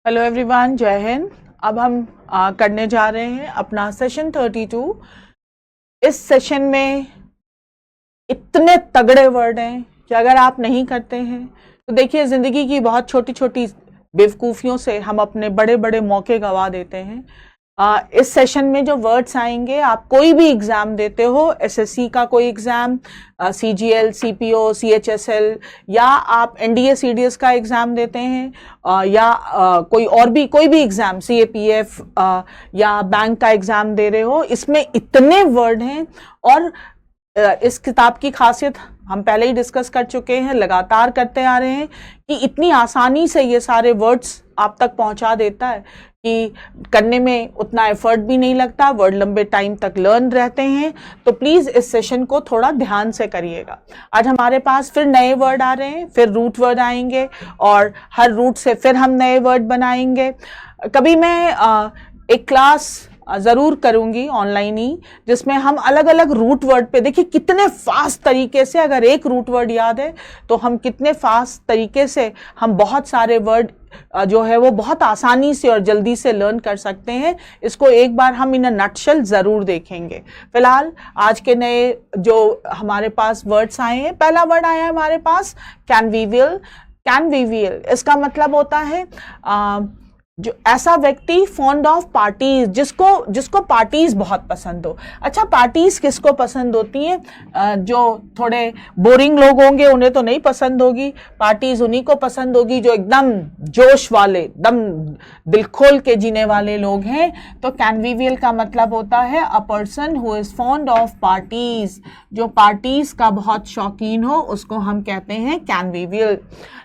Hello everyone, जय हिंद। अब हम करने जा रहे हैं अपना सेशन 32। इस सेशन में इतने तगड़े वर्ड हैं कि अगर आप नहीं करते हैं तो देखिए, जिंदगी की बहुत छोटी छोटी बेवकूफ़ियों से हम अपने बड़े बड़े मौके गंवा देते हैं। इस सेशन में जो वर्ड्स आएंगे, आप कोई भी एग्ज़ाम देते हो, एसएससी का कोई एग्ज़ाम, सीजीएल, सीपीओ, सीएचएसएल, या आप एनडीए सीडीएस का एग्ज़ाम देते हैं, या कोई भी एग्ज़ाम, सीएपीएफ या बैंक का एग्ज़ाम दे रहे हो, इसमें इतने वर्ड हैं। और इस किताब की खासियत हम पहले ही डिस्कस कर चुके हैं, लगातार करते आ रहे हैं कि इतनी आसानी से ये सारे वर्ड्स आप तक पहुंचा देता है कि करने में उतना एफर्ट भी नहीं लगता, वर्ड लंबे टाइम तक लर्न रहते हैं। तो प्लीज़ इस सेशन को थोड़ा ध्यान से करिएगा। आज हमारे पास फिर नए वर्ड आ रहे हैं, फिर रूट वर्ड आएंगे और हर रूट से फिर हम नए वर्ड बनाएंगे। कभी मैं एक क्लास ज़रूर करूंगी ऑनलाइन ही, जिसमें हम अलग अलग रूट वर्ड पे, देखिए कितने फास्ट तरीके से, अगर एक रूट वर्ड याद है तो हम कितने फास्ट तरीके से हम बहुत सारे वर्ड जो है वो बहुत आसानी से और जल्दी से लर्न कर सकते हैं। इसको एक बार हम इन अ नटशेल ज़रूर देखेंगे। फिलहाल आज के नए जो हमारे पास वर्ड्स आए हैं, पहला वर्ड आया है हमारे पास convivial. Convivial, इसका मतलब होता है जो ऐसा व्यक्ति फॉन्ड ऑफ पार्टीज, जिसको पार्टीज बहुत पसंद हो। अच्छा, पार्टीज किसको पसंद होती हैं? जो थोड़े बोरिंग लोग होंगे उन्हें तो नहीं पसंद होगी। पार्टीज उन्हीं को पसंद होगी जो एकदम जोश वाले, एकदम दिल खोल के जीने वाले लोग हैं। तो कैनविवियल का मतलब होता है a person who is fond of parties. जो पार्टीज का बहुत शौकीन हो उसको हम कहते हैं convivial.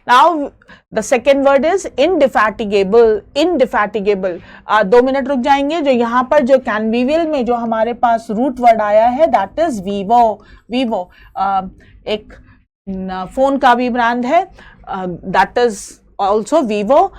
Now the second word is indefatigable. Indefatigable, 2 minute रुक जाएंगे। जो यहाँ पर जो कैनविवियल में जो हमारे पास रूट वर्ड आया है, दैट इज वीवो। वीवो एक फोन का भी ब्रांड है, दैट इज ऑल्सो वीवो।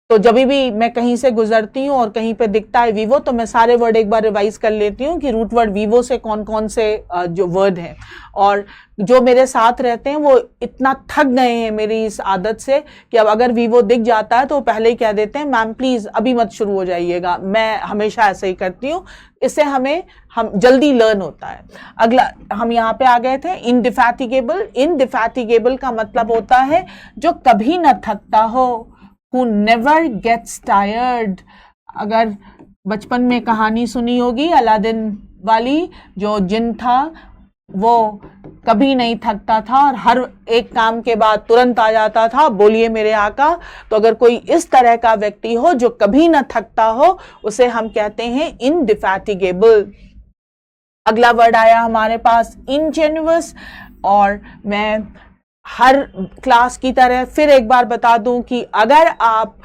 तो जब भी मैं कहीं से गुजरती हूँ और कहीं पे दिखता है वीवो, तो मैं सारे वर्ड एक बार रिवाइज कर लेती हूँ कि रूट वर्ड वीवो से कौन कौन से जो वर्ड हैं। और जो मेरे साथ रहते हैं वो इतना थक गए हैं मेरी इस आदत से कि अब अगर वीवो दिख जाता है तो वो पहले ही कह देते हैं, मैम प्लीज़ अभी मत शुरू हो जाइएगा। मैं हमेशा ऐसे ही करती हूँ, इससे हम जल्दी लर्न होता है। अगला हम यहाँ पे आ गए थे, इनडिफैटिगेबल। इनडिफैटिगेबल का मतलब होता है जो कभी न थकता हो, who never gets tired। अगर बचपन में कहानी सुनी होगी अलादीन वाली, जो जिन था वो कभी नहीं थकता था और हर एक काम के बाद तुरंत आ जाता था, बोलिए मेरे आका। तो अगर कोई इस तरह का व्यक्ति हो जो कभी न थकता हो, उसे हम कहते हैं इनडिफैटिगेबल। अगला वर्ड आया हमारे पास इंजेन्युअस। और मैं हर क्लास की तरह फिर एक बार बता दूं कि अगर आप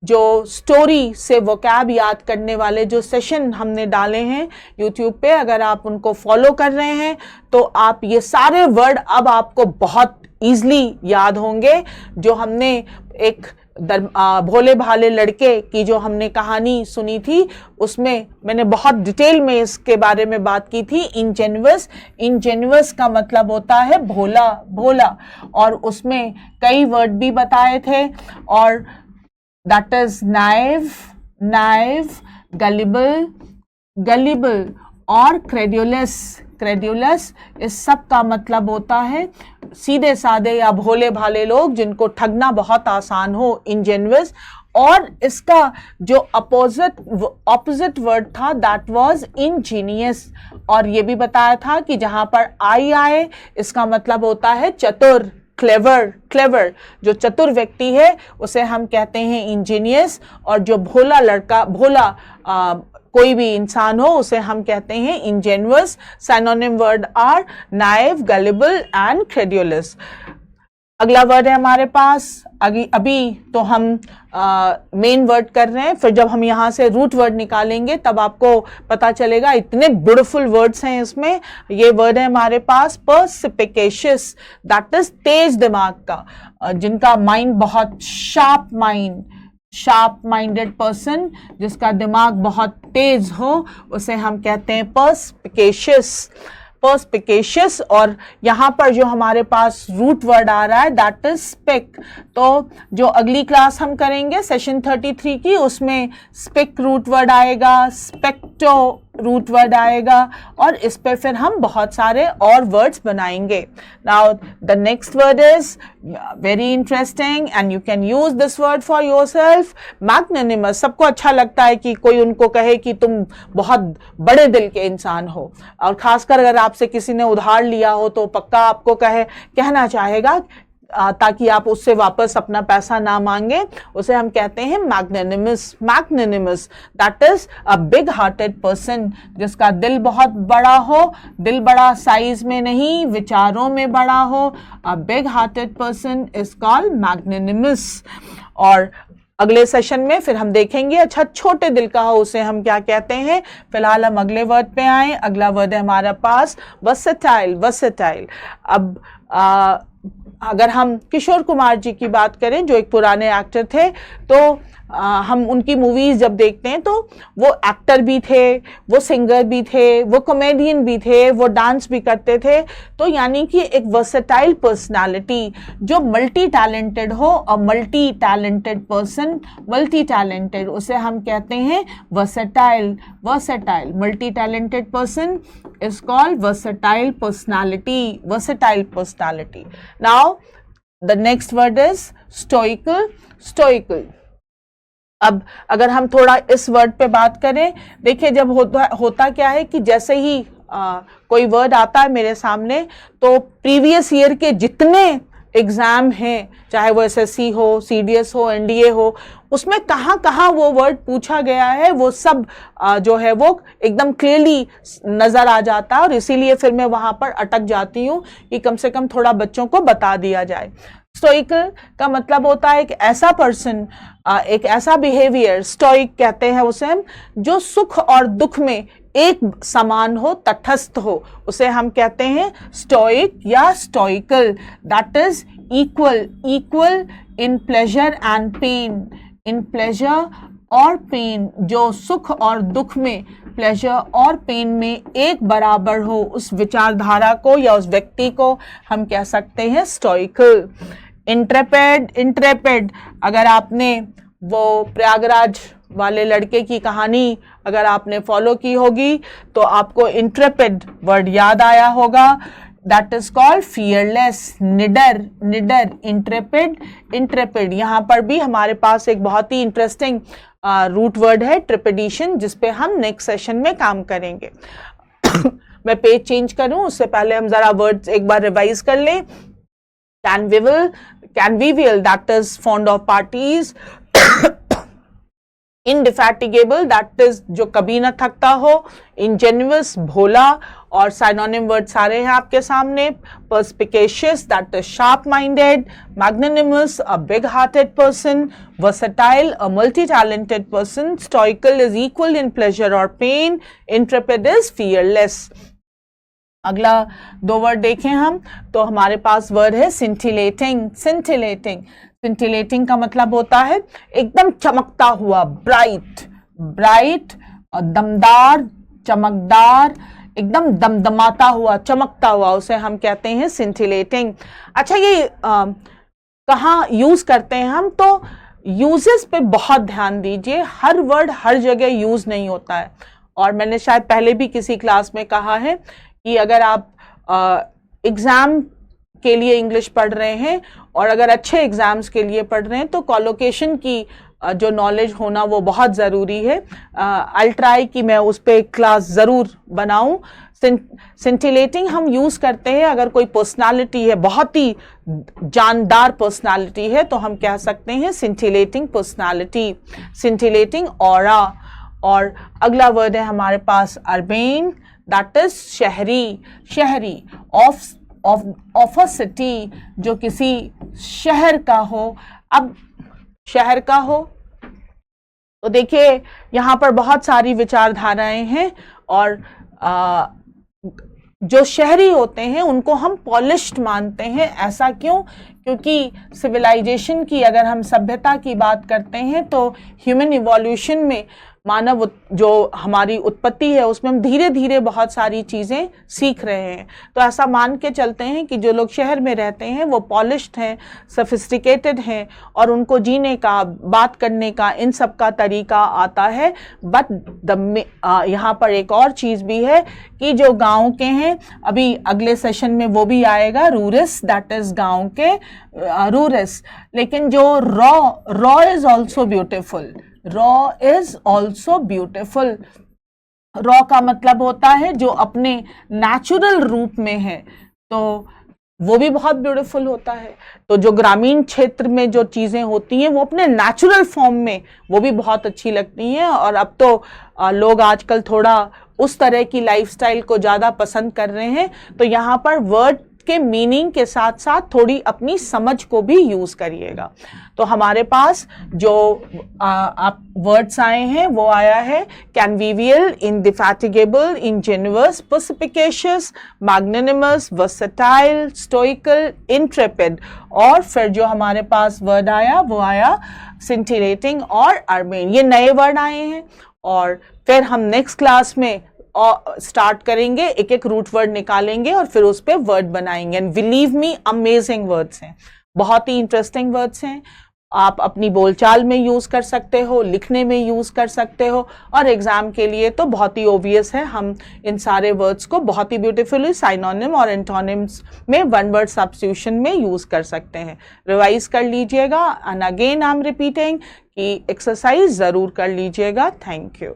जो स्टोरी से वोकैब याद करने वाले जो सेशन हमने डाले हैं यूट्यूब पे, अगर आप उनको फॉलो कर रहे हैं तो आप ये सारे वर्ड अब आपको बहुत ईजिली याद होंगे। जो हमने एक भोले भाले लड़के की जो हमने कहानी सुनी थी, उसमें मैंने बहुत डिटेल में इसके बारे में बात की थी। इंजेन्युअस, इंजेन्युअस का मतलब होता है भोला भोला, और उसमें कई वर्ड भी बताए थे। और that is naive, naive, gullible, gullible और क्रेड्यूलस। क्रेड्यूलस, इस सब का मतलब होता है सीधे साधे या भोले भाले लोग जिनको ठगना बहुत आसान हो, इंजेन्युअस। और इसका जो ऑपोजिट वर्ड था दैट वाज इंजीनियस। और ये भी बताया था कि जहां पर आई आए इसका मतलब होता है चतुर, क्लेवर। क्लेवर, जो चतुर व्यक्ति है उसे हम कहते हैं इंजीनियस। और जो भोला लड़का, भोला कोई भी इंसान हो, उसे हम कहते हैं ingenuous. Synonym word are naive, gullible and credulous. अगला वर्ड है हमारे पास, अभी तो हम मेन वर्ड कर रहे हैं, फिर जब हम यहाँ से रूट वर्ड निकालेंगे तब आपको पता चलेगा। इतने ब्यूटीफुल वर्ड्स हैं इसमें। ये वर्ड है हमारे पास पर्सिपिकेशियस, दैट इज तेज दिमाग का, जिनका माइंड बहुत sharp mind, sharp minded person, जिसका दिमाग बहुत तेज हो, उसे हम कहते हैं पर्सपिकेशियस। perspicacious, और यहाँ पर जो हमारे पास रूट वर्ड आ रहा है दैट इज स्पिक। तो जो अगली क्लास हम करेंगे सेशन 33 की, उसमें स्पिक रूट वर्ड आएगा, स्पेक्टो रूट वर्ड आएगा, और इस पे फिर हम बहुत सारे और वर्ड्स बनाएंगे। Now the next word is very interesting and you can use this word for yourself, magnanimous. सबको अच्छा लगता है कि कोई उनको कहे कि तुम बहुत बड़े दिल के इंसान हो, और खासकर अगर आपसे किसी ने उधार लिया हो तो पक्का आपको कहना चाहेगा ताकि आप उससे वापस अपना पैसा ना मांगे, उसे हम कहते हैं magnanimous. Magnanimous that is a big hearted person, जिसका दिल बहुत बड़ा हो, दिल बड़ा साइज में नहीं, विचारों में बड़ा हो। A big hearted person is called magnanimous. और अगले सेशन में फिर हम देखेंगे अच्छा छोटे दिल का हो उसे हम क्या कहते हैं। फिलहाल हम अगले वर्ड पे आए। अगला वर्ड है हमारे पास वर्सेटाइल। वर्सेटाइल। अब अगर हम किशोर कुमार जी की बात करें जो एक पुराने एक्टर थे, तो हम उनकी मूवीज जब देखते हैं तो वो एक्टर भी थे, वो सिंगर भी थे, वो कॉमेडियन भी थे, वो डांस भी करते थे। तो यानी कि एक वर्सेटाइल पर्सनालिटी जो मल्टी टैलेंटेड हो, और multi talented person, multi talented, उसे हम कहते हैं versatile. Versatile, multi talented person is called versatile personality. Versatile personality. Now the next word is stoical. Stoical. अब अगर हम थोड़ा इस वर्ड पे बात करें, देखिए जब होता क्या है कि जैसे ही कोई वर्ड आता है मेरे सामने, तो प्रीवियस ईयर के जितने एग्जाम हैं, चाहे वो एसएससी हो, सीडीएस हो, एनडीए हो, उसमें कहाँ कहाँ वो वर्ड पूछा गया है वो सब जो है वो एकदम क्लियरली नजर आ जाता है, और इसीलिए फिर मैं वहां पर अटक जाती हूँ कि कम से कम थोड़ा बच्चों को बता दिया जाए। स्टोइकल का मतलब होता है एक ऐसा पर्सन, एक ऐसा बिहेवियर, स्टोइक कहते हैं उसे हम, जो सुख और दुख में एक समान हो, तटस्थ हो, उसे हम कहते हैं स्टोइक या stoical. That is equal, equal in pleasure and pain, in pleasure और पेन, जो सुख और दुख में, प्लेजर और पेन में एक बराबर हो, उस विचारधारा को या उस व्यक्ति को हम कह सकते हैं स्टोइकल। इंट्रेपेड, इंट्रेपेड, अगर आपने वो प्रयागराज वाले लड़के की कहानी अगर आपने फॉलो की होगी तो आपको इंट्रेपेड वर्ड याद आया होगा। दैट इज कॉल्ड फियरलेस, निडर, निडर, इंट्रेपेड, इंट्रेपेड। यहाँ पर भी हमारे पास एक बहुत ही इंटरेस्टिंग रूट वर्ड है ट्रेपेडिशन, जिसपे हम नेक्स्ट सेशन में काम करेंगे। मैं पेज चेंज करूं उससे पहले हम जरा वर्ड्स एक बार रिवाइज कर लें। Convivial, that is fond of parties. Indefatigable, that is जो कभी ना थकता हो। Ingenuous, भोला, और synonym word सारे हैं आपके सामने। Perspicacious, that is sharp-minded. Magnanimous, a big-hearted person. Versatile, a multi-talented person. Stoical is equal in pleasure or pain. Intrepid is fearless. अगला दो वर्ड देखें हम तो हमारे पास वर्ड है सिंटिलेटिंग। सिंटिलेटिंग, सिंटिलेटिंग का मतलब होता है एकदम चमकता हुआ, ब्राइट, ब्राइट, दमदार, चमकदार, एकदम दमदमाता हुआ, चमकता हुआ, उसे हम कहते हैं सिंटिलेटिंग। अच्छा ये कहाँ यूज करते हैं हम, तो यूजेस पे बहुत ध्यान दीजिए, हर वर्ड हर जगह यूज नहीं होता है। और मैंने शायद पहले भी किसी क्लास में कहा है कि अगर आप एग्जाम के लिए इंग्लिश पढ़ रहे हैं और अगर अच्छे एग्जाम्स के लिए पढ़ रहे हैं तो कॉलोकेशन की जो नॉलेज होना वो बहुत ज़रूरी है। आई ट्राई कि मैं उस पर एक क्लास ज़रूर बनाऊं। सिंटिलेटिंग हम यूज़ करते हैं अगर कोई पर्सनालिटी है, बहुत ही जानदार पर्सनालिटी है, तो हम कह सकते हैं सिंटिलेटिंग पर्सनालिटी, सिंटिलेटिंग ऑरा। और अगला वर्ड है हमारे पास अर्बेन, दैट इज शहरी, शहरी, ऑफ अ सिटी, जो किसी शहर का हो। अब शहर का हो तो देखिए यहाँ पर बहुत सारी विचारधाराएं हैं, और जो शहरी होते हैं उनको हम पॉलिश्ड मानते हैं। ऐसा क्यों? क्योंकि सिविलाइजेशन की, अगर हम सभ्यता की बात करते हैं तो ह्यूमन इवोल्यूशन में जो हमारी उत्पत्ति है उसमें हम धीरे धीरे बहुत सारी चीज़ें सीख रहे हैं। तो ऐसा मान के चलते हैं कि जो लोग शहर में रहते हैं वो पॉलिश्ड हैं, सफिस्टिकेटेड हैं और उनको जीने का, बात करने का, इन सब का तरीका आता है। बट यहाँ पर एक और चीज़ भी है कि जो गांव के हैं, अभी अगले सेशन में वो भी आएगा, रूरस, दैट इज गांव के रूरस। लेकिन जो raw is also beautiful, raw is also beautiful. Raw का मतलब होता है जो अपने नेचुरल रूप में है, तो वो भी बहुत ब्यूटीफुल होता है। तो जो ग्रामीण क्षेत्र में जो चीज़ें होती हैं वो अपने नेचुरल फॉर्म में वो भी बहुत अच्छी लगती हैं। और अब तो लोग आजकल थोड़ा उस तरह की लाइफस्टाइल को ज़्यादा पसंद कर रहे हैं। तो यहाँ पर वर्ड के मीनिंग के साथ साथ थोड़ी अपनी समझ को भी यूज़ करिएगा। तो हमारे पास जो आप वर्ड्स आए हैं वो आया है कैनविवियल, इंडिफैटिगेबल, इंजेन्युअस, पर्सिपिकेशियस, मैग्नेनिमस, वर्सेटाइल, स्टोइकल, इंट्रेपिड। और फिर जो हमारे पास वर्ड आया वो आया सिंटिलेटिंग और अर्बेन। ये नए वर्ड आए हैं और फिर हम नेक्स्ट क्लास में स्टार्ट करेंगे, एक एक रूट वर्ड निकालेंगे और फिर उस पर वर्ड बनाएंगे। And believe me, amazing words हैं, बहुत ही इंटरेस्टिंग वर्ड्स हैं। आप अपनी बोलचाल में यूज़ कर सकते हो, लिखने में यूज़ कर सकते हो, और एग्ज़ाम के लिए तो बहुत ही ओबियस है, हम इन सारे वर्ड्स को बहुत ही ब्यूटीफुली साइनोनिम और एंटोनिम्स में वन वर्ड सब्स्टिट्यूशन में यूज़ कर सकते हैं। रिवाइज कर लीजिएगा and again I am repeating कि एक्सरसाइज ज़रूर कर लीजिएगा। Thank you.